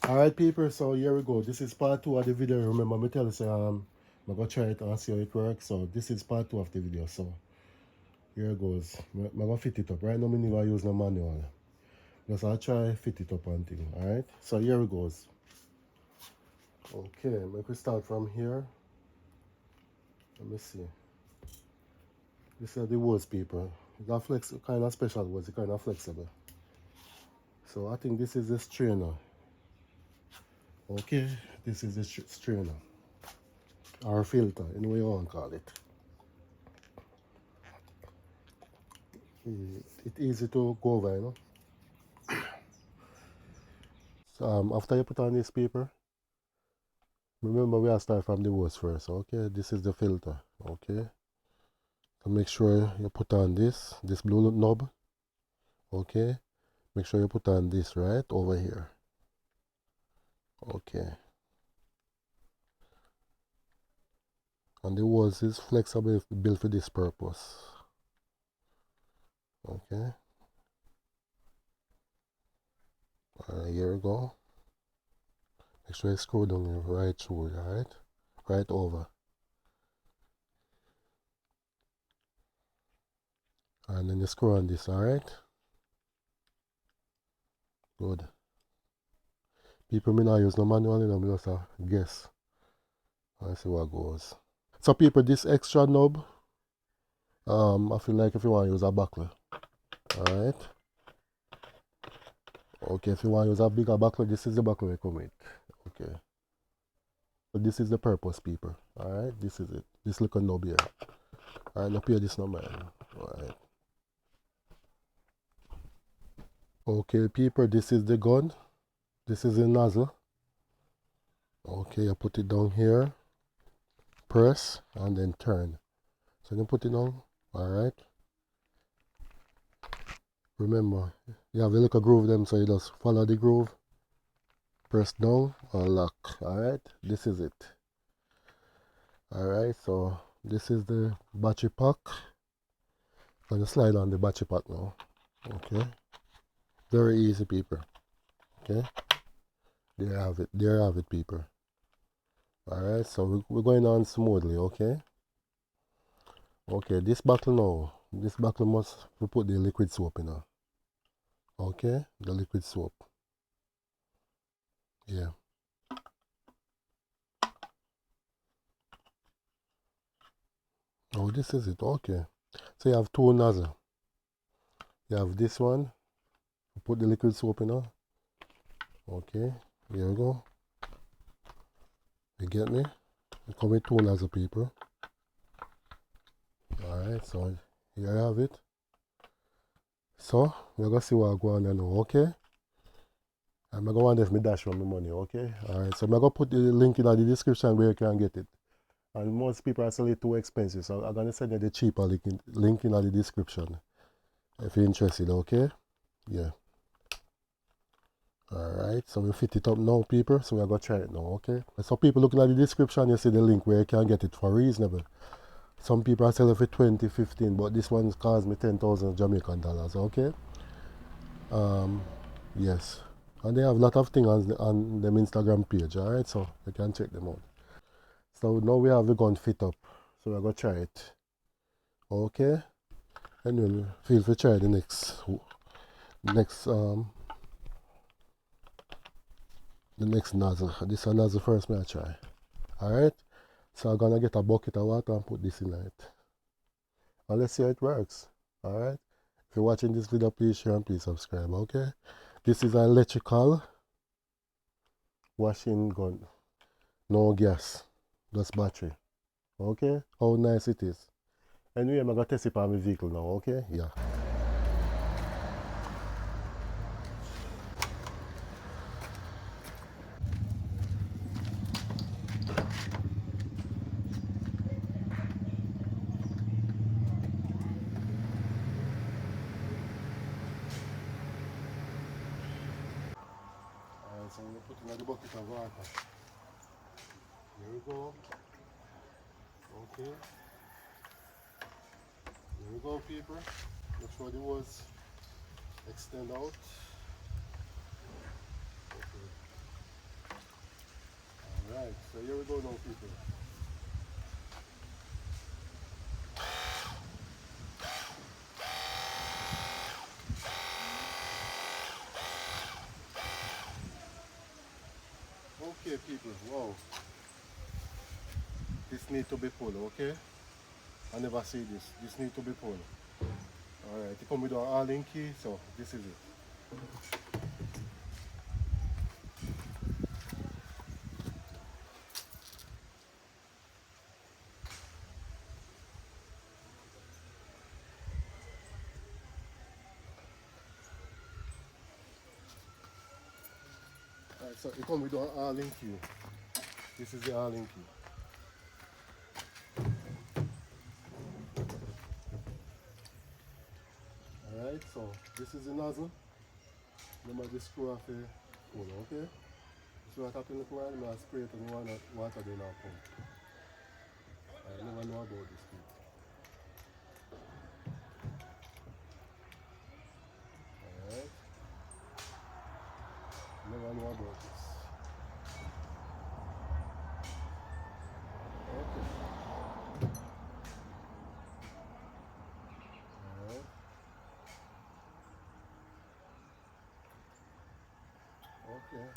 Alright people, so here we go. This is part 2 of the video. Remember me tell you I'm gonna try it and see how it works. So this is part 2 of the video. So here it goes. I'm gonna fit it up. Right now I need to use no manual. Just I'll try fit it up and thing. Alright? So here it goes. Okay, make we start from here. Let me see. This is the hose people. It's a kind of special hose, it's kind of flexible. So I think this is the strainer. Okay, this is the strainer. Or filter, anyway you want to call it. It's easy to go over, you know. So, after you put on this paper, remember we have to start from the hose first. Okay, this is the filter. Okay, so make sure you put on this blue knob. Okay, make sure you put on this right over here. Okay, and the hose is flexible, built for this purpose. Okay, here we go. Make sure you screw down right through, alright? Right over. And then you screw on this, alright? Good. People may not use no manual, you know, me just guess. I see what goes. So people, this extra knob, I feel like if you want to use a buckler, alright? Okay, if you want to use a bigger buckler, this is the buckler we come with. Okay. So this is the purpose, people. Alright, this is it. This little knob here. Alright, now pay this number. Alright. Okay, people, this is the gun. This is the nozzle. Okay, I put it down here. Press and then turn. So you put it down. Alright. Remember, you have a little groove them, so you just follow the groove. Press down or lock. Alright, this is it. Alright, so this is the battery pack. I'm going to slide on the battery pack now. Okay. Very easy, people. Okay. There you have it. There you have it, people. Alright, so we're going on smoothly, okay? Okay, this bottle now. This bottle must we put the liquid soap in now. Okay, the liquid soap. Yeah. Oh, this is it. Okay. So you have two nozzles. You have this one. Put the liquid soap in now. Okay. Here we go. You get me? You come with two nozzle, people. Alright, so here you have it. So we're gonna see what go on now, okay? I'm gonna wonder if me dash from the money, okay? Alright, so I'm gonna put the link in the description where you can get it. And most people are selling it too expensive, so I'm gonna send you the cheaper link in the description. If you're interested, okay? Yeah. Alright, so we fit it up now, people. So we're gonna try it now, okay? So people looking at the description, you see the link where you can get it for reasonable. Some people are selling for 20, 15, but this one's cost me 10,000 Jamaican dollars, okay? Yes. And they have a lot of things on them Instagram page, alright? So you can check them out. So now we have the gun fit up. So we're gonna try it. Okay? And we'll feel free to try the next nozzle. This is nozzle first may I try. Alright? So I'm gonna get a bucket of water and put this in it. And let's see how it works. Alright? If you're watching this video, please share and please subscribe, okay? This is an electrical washing gun. No gas. Just battery. Okay? How nice it is. Anyway, I'm gonna test it on my vehicle now, okay? Yeah. Alright, so I'm put in the bucket of water. Here we go. Okay. Here we go, people. Make sure the hose extend out. Okay. Alright, so here we go now, people. Okay, people, wow. This need to be pulled, okay? I never see this. This need to be pulled. Alright, it come with an Allen key, so this is it. Alright, so it come with an Allen key. This is the Allen key. Alright, so this is the nozzle. Remember the screw off the pull, okay? So I tap in the while, I spray it and water then I pump. I never know about this thing. Alright. Never know about this. Okay. Alright. Okay.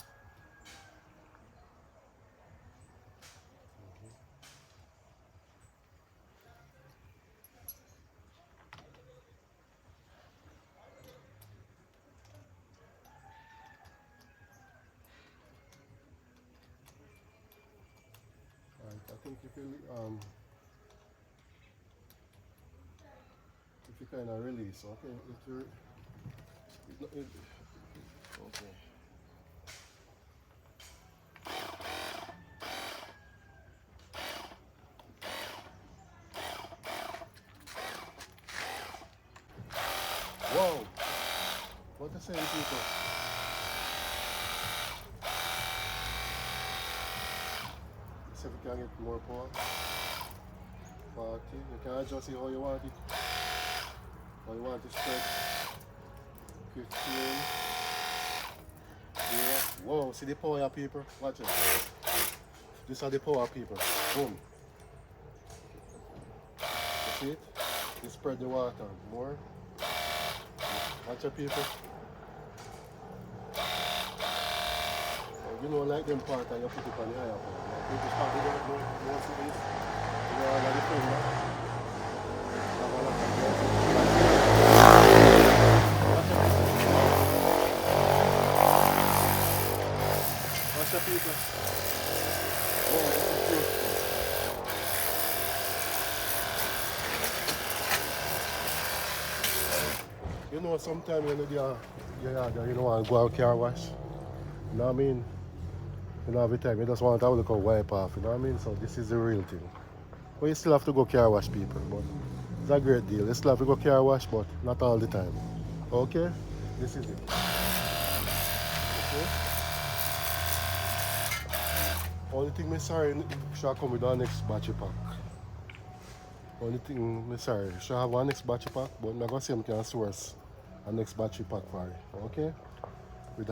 Alright, I think if you kind of release, okay, okay. Whoa! What the same people? See if you can get more power. 40. You can adjust it how you want it. How you want it spread. 15. Yeah. Whoa, see the power, people? Watch it. These are the power, people. Boom. You see it? You spread the water more. Watch your people. You know, like them part and you put it on the higher part. You just start with it, you see this? You know, like the film, no? Watch your people. Oh, this is beautiful. You know, sometimes when you don't want to go out car wash. You know what I mean? You know, every time you just want to have a little wipe off, you know what I mean? So this is the real thing. But you still have to go car wash, people, but it's a great deal. You still have to go car wash, but not all the time. Okay? This is it. Okay? Only thing me sorry, should come with our next battery pack. Only thing me sorry, should have one next battery pack, but I'm going to see if I can source a next battery pack for it. Okay? With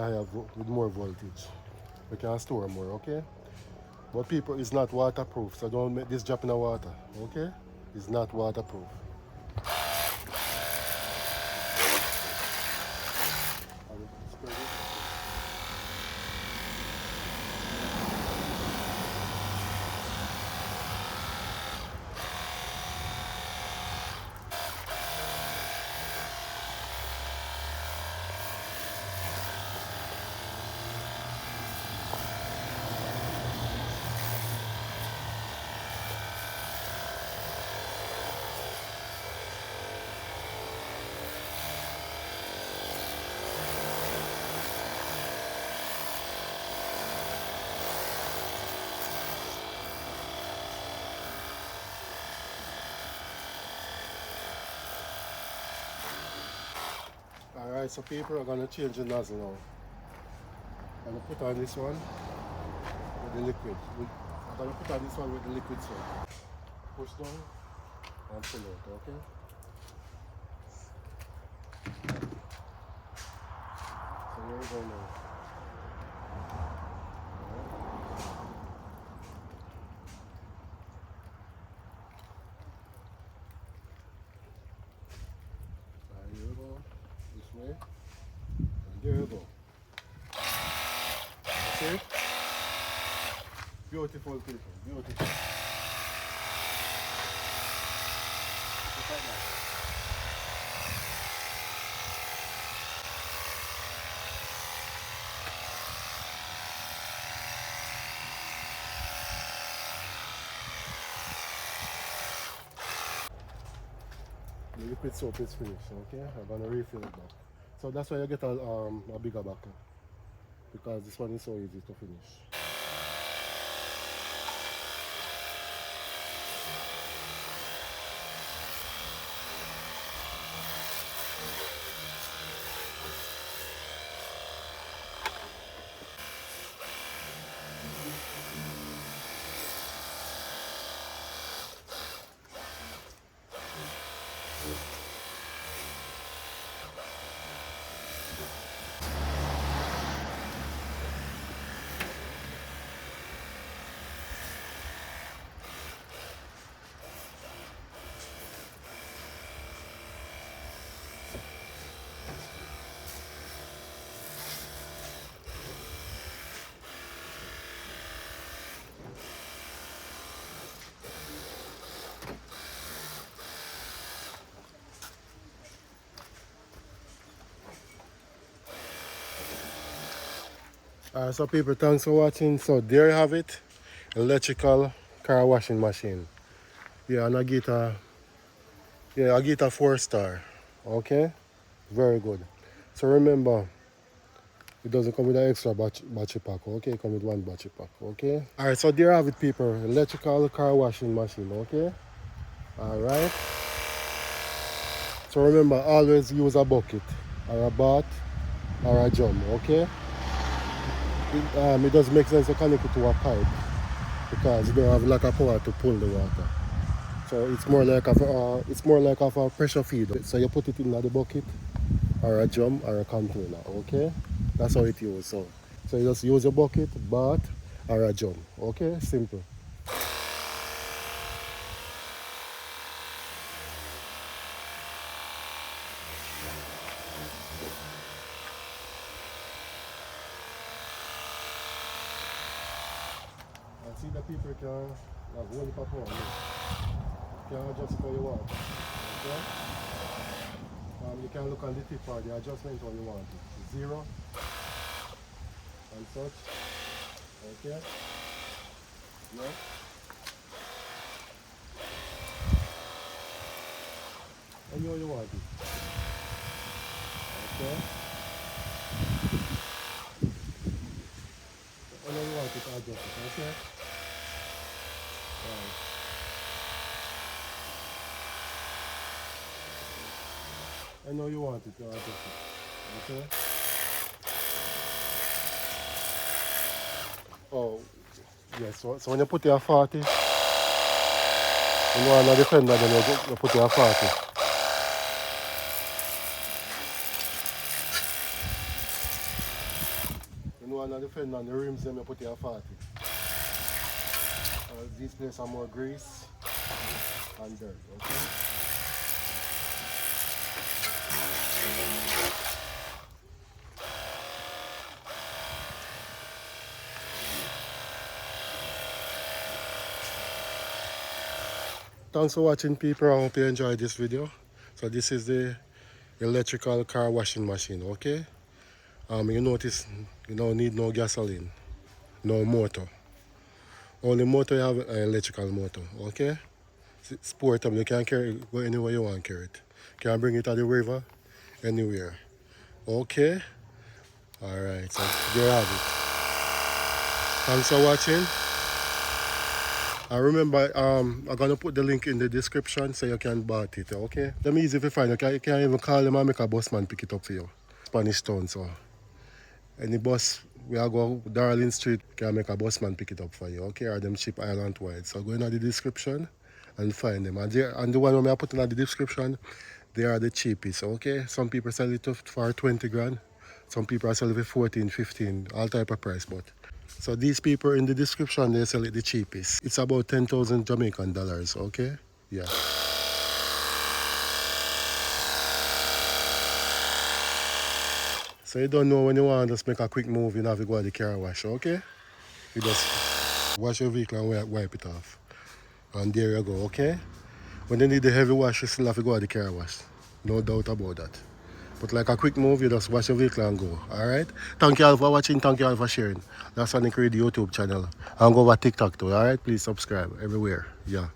more voltage. We can store more, okay? But people, it's not waterproof, so don't make this drop in the water, okay? It's not waterproof. Alright, so people are going to change the nozzle now. I'm going to put on this one with the liquid. I'm going to put on this one with the liquid soap. Push down and pull out, okay? So here we go now. See it? Beautiful people, beautiful. Look at that. The liquid soap is finished, okay? I'm gonna refill it now. So that's why you get a bigger bucket, because this one is so easy to finish. So people, thanks for watching. So there you have it, electrical car washing machine. Yeah, and I get a 4-star. Okay, very good. So remember, it doesn't come with an extra battery pack. Okay, it comes with one battery pack. Okay. All right. So there you have it, people. Electrical car washing machine. Okay. All right. So remember, always use a bucket or a bath or a drum. Okay. It does make sense to connect it to a pipe, because you don't have a lot of power to pull the water. So it's more like of a pressure feed. So you put it in the bucket or a drum or a container. Okay, that's how it is. So you just use a bucket, bath, or a drum. Okay, simple. And see the people can have one perform. You can adjust how you want. Okay. You can look on the tip for the adjustment how you want it. 0 and such. Okay. No. And how you want it. Okay. And how you want it to adjust it. Okay. Right. And how you want it to adjust it. Okay. Oh, yes. So when you put your 40, you know, on the fender, then you put your 40. You know, on the fender, on the rims, then you put your 40. These places are more grease and dirt. Okay. Thanks for watching, people. I hope you enjoyed this video. So this is the electrical car washing machine. Okay. You notice you don't need no gasoline, no motor. Only motor you have an electrical motor. Okay. It's portable. You can carry it go anywhere you want to carry it. You can bring it to the river, anywhere. Okay. All right. So there you have it. Thanks for watching. And remember, I'm gonna put the link in the description so you can buy it, okay? Them easy to find. You can even call them and make a bus man pick it up for you. Spanish Town, so any bus we are go Darling Street can make a bus man pick it up for you, okay? Or them ship island wide. So go in the description and find them. And the one I put in the description, they are the cheapest, okay? Some people sell it for 20 grand. Some people are selling it for 14, 15, all type of price, but so these people in the description, they sell it the cheapest. It's about 10,000 Jamaican dollars, okay? Yeah. So you don't know when you want to just make a quick move, you have to go to the car wash, okay? You just wash your vehicle and wipe it off. And there you go, okay? When you need the heavy wash, you still have to go to the car wash. No doubt about that. But like a quick move, you just wash your vehicle and go, alright? Thank you all for watching, thank you all for sharing. That's Sonic Radio YouTube channel. And go over TikTok too, alright? Please subscribe everywhere, yeah.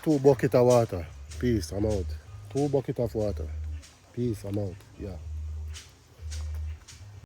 Two bucket of water. Peace, I'm out. Two bucket of water. Peace, I'm out. Yeah.